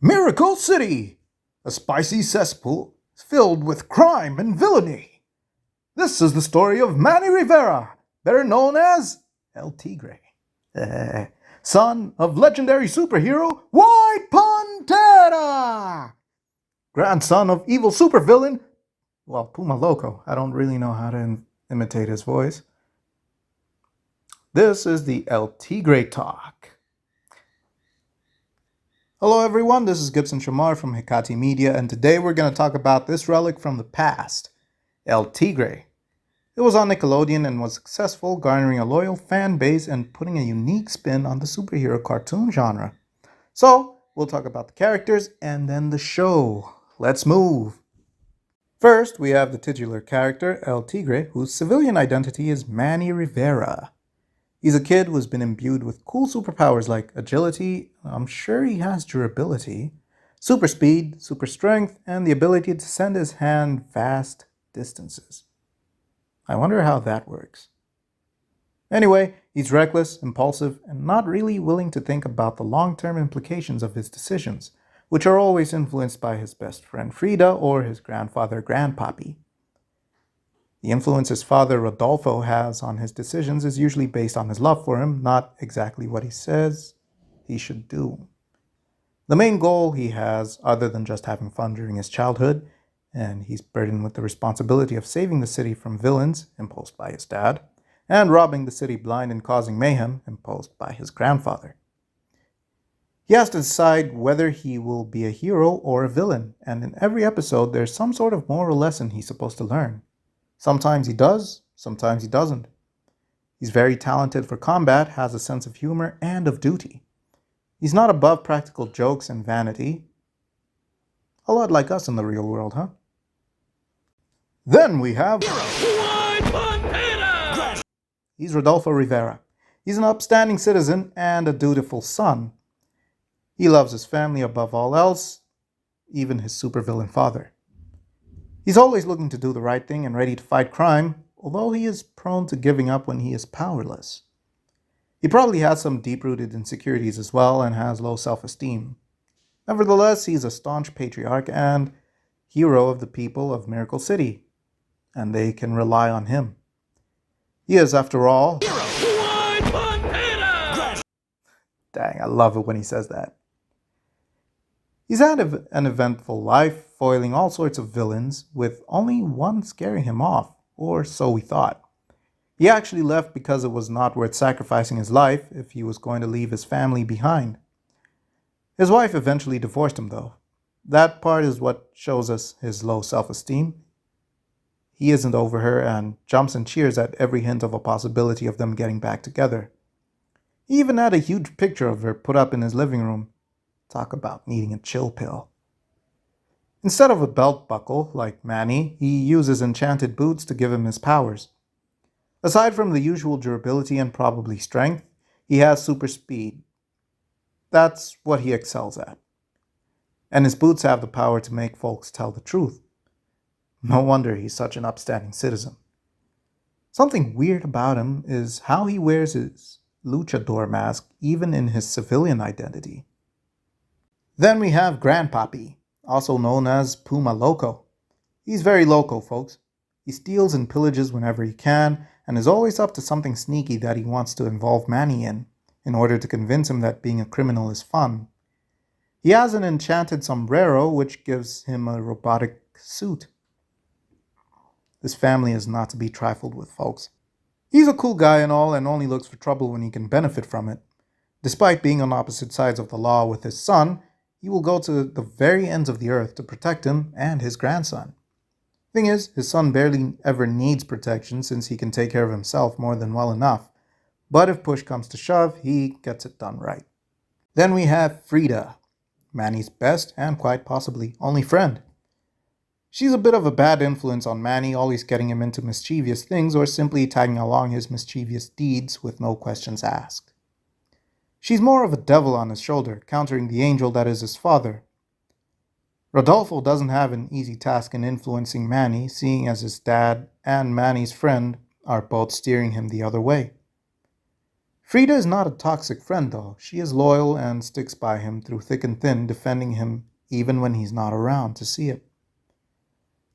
Miracle City, a spicy cesspool filled with crime and villainy. This is the story of Manny Rivera, better known as El Tigre, son of legendary superhero White Pantera, grandson of evil supervillain, Puma Loco. I don't really know how to imitate his voice. This is the El Tigre Talk. Hello everyone, this is Gibson Shamar from Hekate Media, and today we're going to talk about this relic from the past, El Tigre. It was on Nickelodeon and was successful, garnering a loyal fan base and putting a unique spin on the superhero cartoon genre. So, we'll talk about the characters and then the show. Let's move! First, we have the titular character, El Tigre, whose civilian identity is Manny Rivera. He's a kid who's been imbued with cool superpowers like agility, I'm sure he has durability, super speed, super strength, and the ability to send his hand vast distances. I wonder how that works. Anyway, he's reckless, impulsive, and not really willing to think about the long-term implications of his decisions, which are always influenced by his best friend Frida or his grandfather Grandpappy. The influence his father Rodolfo has on his decisions is usually based on his love for him, not exactly what he says he should do. The main goal he has, other than just having fun during his childhood, and he's burdened with the responsibility of saving the city from villains, imposed by his dad, and robbing the city blind and causing mayhem, imposed by his grandfather. He has to decide whether he will be a hero or a villain, and in every episode there's some sort of moral lesson he's supposed to learn. Sometimes he does, sometimes he doesn't. He's very talented for combat, has a sense of humor and of duty. He's not above practical jokes and vanity. A lot like us in the real world, huh? Then we have He's Rodolfo Rivera. He's an upstanding citizen and a dutiful son. He loves his family above all else, even his supervillain father. He's always looking to do the right thing and ready to fight crime, although he is prone to giving up when he is powerless. He probably has some deep-rooted insecurities as well and has low self-esteem. Nevertheless, he's a staunch patriarch and hero of the people of Miracle City, and they can rely on him. He is, after all, Dang, I love it when he says that. He's had an eventful life, foiling all sorts of villains, with only one scaring him off, or so we thought. He actually left because it was not worth sacrificing his life if he was going to leave his family behind. His wife eventually divorced him, though. That part is what shows us his low self-esteem. He isn't over her and jumps and cheers at every hint of a possibility of them getting back together. He even had a huge picture of her put up in his living room. Talk about needing a chill pill. Instead of a belt buckle, like Manny, he uses enchanted boots to give him his powers. Aside from the usual durability and probably strength, he has super speed. That's what he excels at. And his boots have the power to make folks tell the truth. No wonder he's such an upstanding citizen. Something weird about him is how he wears his luchador mask even in his civilian identity. Then we have Grandpappy, also known as Puma Loco. He's very loco, folks. He steals and pillages whenever he can, and is always up to something sneaky that he wants to involve Manny in order to convince him that being a criminal is fun. He has an enchanted sombrero, which gives him a robotic suit. This family is not to be trifled with, folks. He's a cool guy and all, and only looks for trouble when he can benefit from it. Despite being on opposite sides of the law with his son, he will go to the very ends of the earth to protect him and his grandson. Thing is, his son barely ever needs protection since he can take care of himself more than well enough. But if push comes to shove, he gets it done right. Then we have Frida, Manny's best and quite possibly only friend. She's a bit of a bad influence on Manny, always getting him into mischievous things or simply tagging along his mischievous deeds with no questions asked. She's more of a devil on his shoulder, countering the angel that is his father. Rodolfo doesn't have an easy task in influencing Manny, seeing as his dad and Manny's friend are both steering him the other way. Frida is not a toxic friend, though. She is loyal and sticks by him through thick and thin, defending him even when he's not around to see it.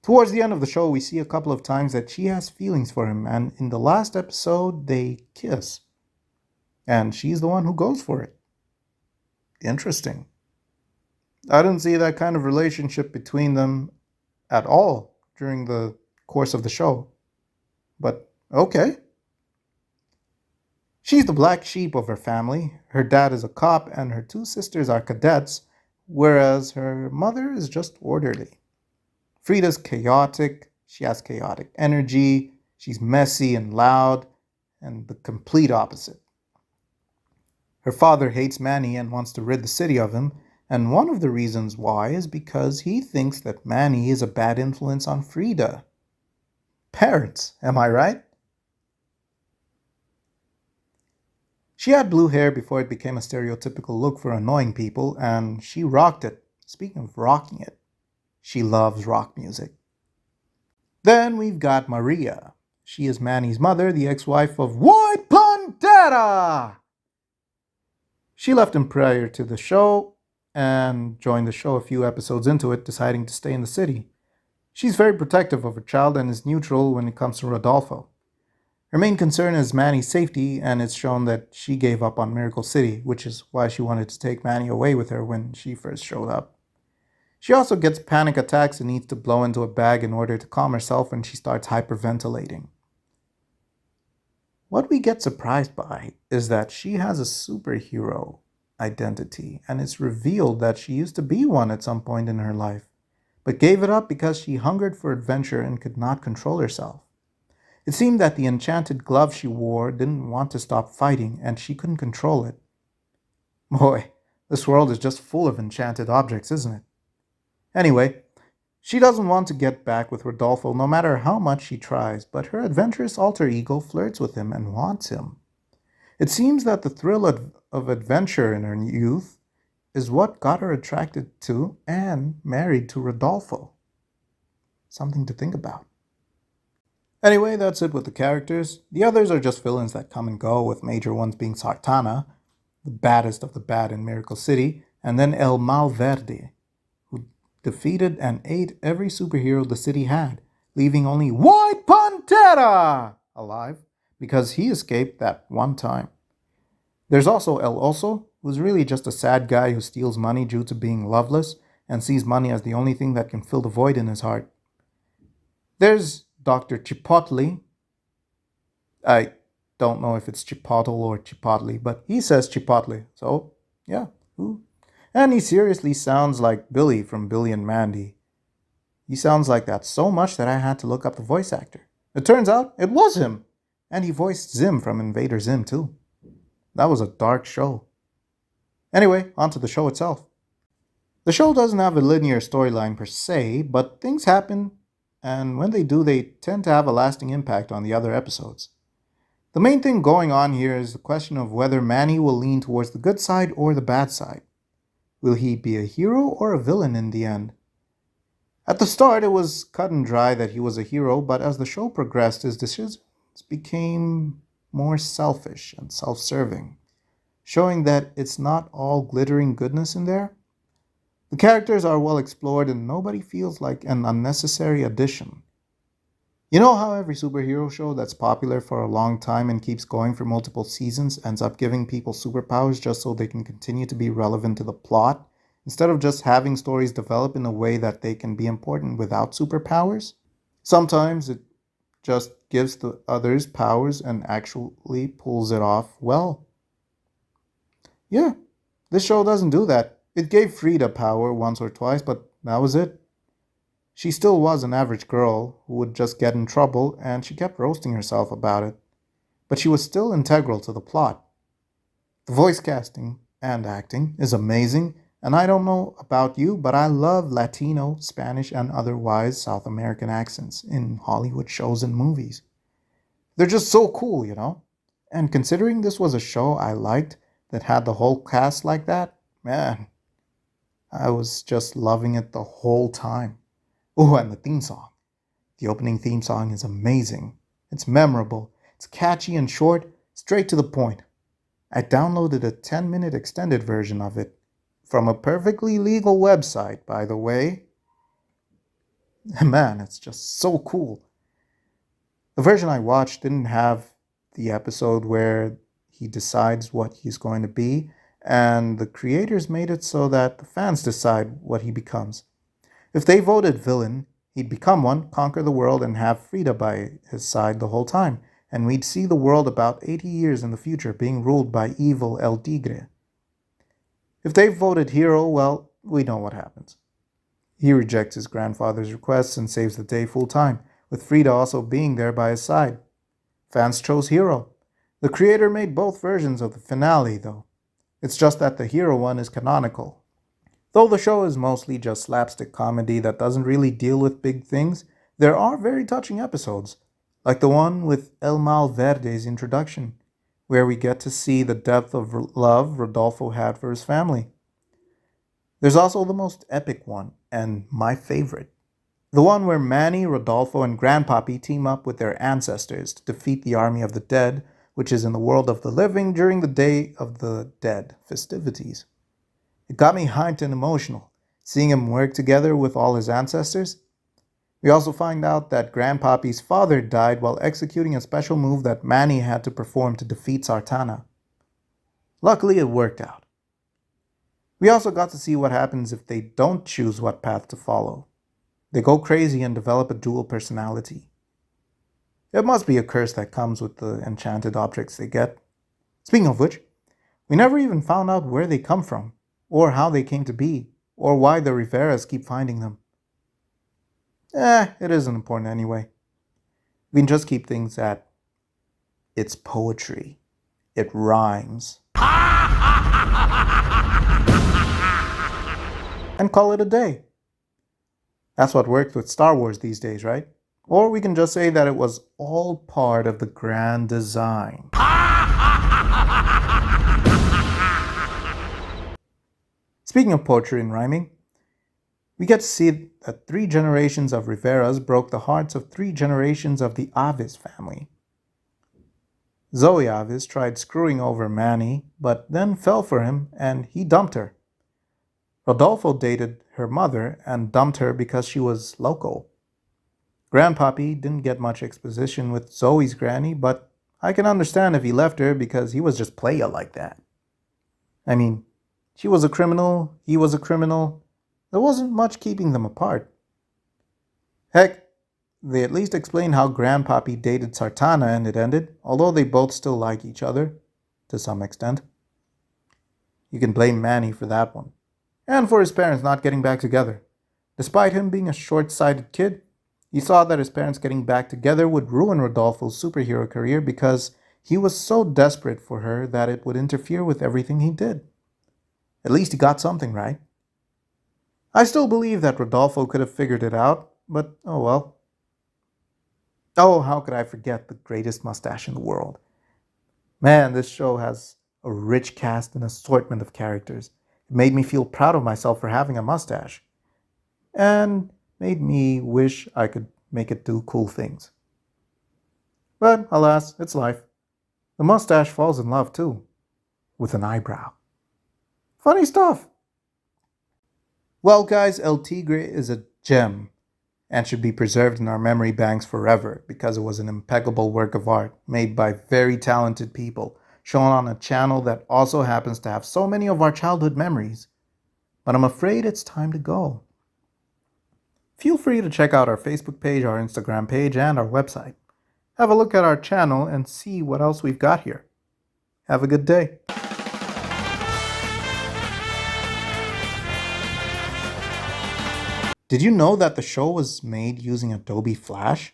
Towards the end of the show, we see a couple of times that she has feelings for him, and in the last episode, they kiss. And she's the one who goes for it. Interesting. I didn't see that kind of relationship between them at all during the course of the show. But okay. She's the black sheep of her family. Her dad is a cop, and her two sisters are cadets, whereas her mother is just orderly. Frida's chaotic. She has chaotic energy. She's messy and loud, and the complete opposite. Her father hates Manny and wants to rid the city of him, and one of the reasons why is because he thinks that Manny is a bad influence on Frida. Parents, am I right? She had blue hair before it became a stereotypical look for annoying people, and she rocked it. Speaking of rocking it, she loves rock music. Then we've got Maria. She is Manny's mother, the ex-wife of White Pantera! She left him prior to the show and joined the show a few episodes into it, deciding to stay in the city. She's very protective of her child and is neutral when it comes to Rodolfo. Her main concern is Manny's safety, and it's shown that she gave up on Miracle City, which is why she wanted to take Manny away with her when she first showed up. She also gets panic attacks and needs to blow into a bag in order to calm herself when she starts hyperventilating. What we get surprised by is that she has a superhero identity, and it's revealed that she used to be one at some point in her life, but gave it up because she hungered for adventure and could not control herself. It seemed that the enchanted glove she wore didn't want to stop fighting, and she couldn't control it. Boy, this world is just full of enchanted objects, isn't it? Anyway, she doesn't want to get back with Rodolfo no matter how much she tries, but her adventurous alter ego flirts with him and wants him. It seems that the thrill of adventure in her youth is what got her attracted to and married to Rodolfo. Something to think about. Anyway, that's it with the characters. The others are just villains that come and go, with major ones being Sartana, the baddest of the bad in Miracle City, and then El Malverde, who defeated and ate every superhero the city had, leaving only White Pantera alive because he escaped that one time. There's also El Oso, who's really just a sad guy who steals money due to being loveless and sees money as the only thing that can fill the void in his heart. There's Dr. Chipotle. I don't know if it's Chipotle or Chipotle, but he says Chipotle, so yeah. Who? And he seriously sounds like Billy from Billy and Mandy. He sounds like that so much that I had to look up the voice actor. It turns out it was him, and he voiced Zim from Invader Zim too. That was a dark show. Anyway, on to the show itself. The show doesn't have a linear storyline per se, but things happen, and when they do, they tend to have a lasting impact on the other episodes. The main thing going on here is the question of whether Manny will lean towards the good side or the bad side. Will he be a hero or a villain in the end? At the start, it was cut and dry that he was a hero, but as the show progressed, his decisions became more selfish and self-serving, showing that it's not all glittering goodness in there. The characters are well explored and nobody feels like an unnecessary addition. You know how every superhero show that's popular for a long time and keeps going for multiple seasons ends up giving people superpowers just so they can continue to be relevant to the plot, instead of just having stories develop in a way that they can be important without superpowers? Sometimes it just gives the others powers and actually pulls it off well. Yeah, this show doesn't do that. It gave Frida power once or twice, but that was it. She still was an average girl who would just get in trouble, and she kept roasting herself about it. But she was still integral to the plot. The voice casting and acting is amazing, and I don't know about you, but I love Latino, Spanish, and otherwise South American accents in Hollywood shows and movies. They're just so cool, you know? And considering this was a show I liked that had the whole cast like that, man, I was just loving it the whole time. Oh, and the theme song. The opening theme song is amazing. It's memorable. It's catchy and short, straight to the point. I downloaded a 10-minute extended version of it from a perfectly legal website, by the way. Man, it's just so cool. The version I watched didn't have the episode where he decides what he's going to be, and the creators made it so that the fans decide what he becomes. If they voted villain, he'd become one, conquer the world, and have Frida by his side the whole time, and we'd see the world about 80 years in the future being ruled by evil El Tigre. If they voted hero, well, we know what happens. He rejects his grandfather's requests and saves the day full time, with Frida also being there by his side. Fans chose hero. The creator made both versions of the finale, though. It's just that the hero one is canonical. Though the show is mostly just slapstick comedy that doesn't really deal with big things, there are very touching episodes, like the one with El Malverde's introduction, where we get to see the depth of love Rodolfo had for his family. There's also the most epic one, and my favorite. The one where Manny, Rodolfo, and Grandpappy team up with their ancestors to defeat the army of the dead, which is in the world of the living during the Day of the Dead festivities. It got me hyped and emotional, seeing him work together with all his ancestors. We also find out that Grandpappy's father died while executing a special move that Manny had to perform to defeat Sartana. Luckily, it worked out. We also got to see what happens if they don't choose what path to follow. They go crazy and develop a dual personality. It must be a curse that comes with the enchanted objects they get. Speaking of which, we never even found out where they come from, or how they came to be, or why the Riveras keep finding them. It isn't important anyway. We can just keep things at it's poetry. It rhymes. And call it a day. That's what works with Star Wars these days, right? Or we can just say that it was all part of the grand design. Speaking of poetry and rhyming, we get to see that 3 generations of Riveras broke the hearts of 3 generations of the Avis family. Zoe Avis tried screwing over Manny, but then fell for him and he dumped her. Rodolfo dated her mother and dumped her because she was loco. Grandpappy didn't get much exposition with Zoe's granny, but I can understand if he left her because he was just playa like that. I mean, she was a criminal, he was a criminal. There wasn't much keeping them apart. Heck, they at least explained how Grandpappy dated Sartana and it ended, although they both still like each other, to some extent. You can blame Manny for that one, and for his parents not getting back together. Despite him being a short-sighted kid, he saw that his parents getting back together would ruin Rodolfo's superhero career because he was so desperate for her that it would interfere with everything he did. At least he got something right. I still believe that Rodolfo could have figured it out, but oh well. Oh, how could I forget the greatest mustache in the world? Man, this show has a rich cast and assortment of characters. It made me feel proud of myself for having a mustache, and made me wish I could make it do cool things. But alas, it's life. The mustache falls in love too, with an eyebrow. Funny stuff. Well, guys, El Tigre is a gem and should be preserved in our memory banks forever because it was an impeccable work of art made by very talented people, shown on a channel that also happens to have so many of our childhood memories. But I'm afraid it's time to go. Feel free to check out our Facebook page, our Instagram page, and our website. Have a look at our channel and see what else we've got here. Have a good day. Did you know that the show was made using Adobe Flash?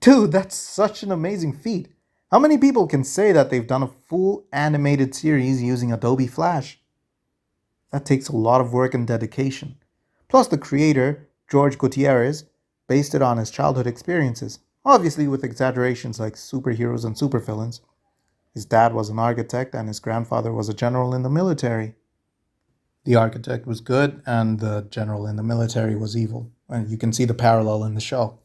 Dude, that's such an amazing feat. How many people can say that they've done a full animated series using Adobe Flash? That takes a lot of work and dedication. Plus, the creator, George Gutierrez, based it on his childhood experiences, obviously with exaggerations like superheroes and supervillains. His dad was an architect and his grandfather was a general in the military. The architect was good and the general in the military was evil. And you can see the parallel in the show.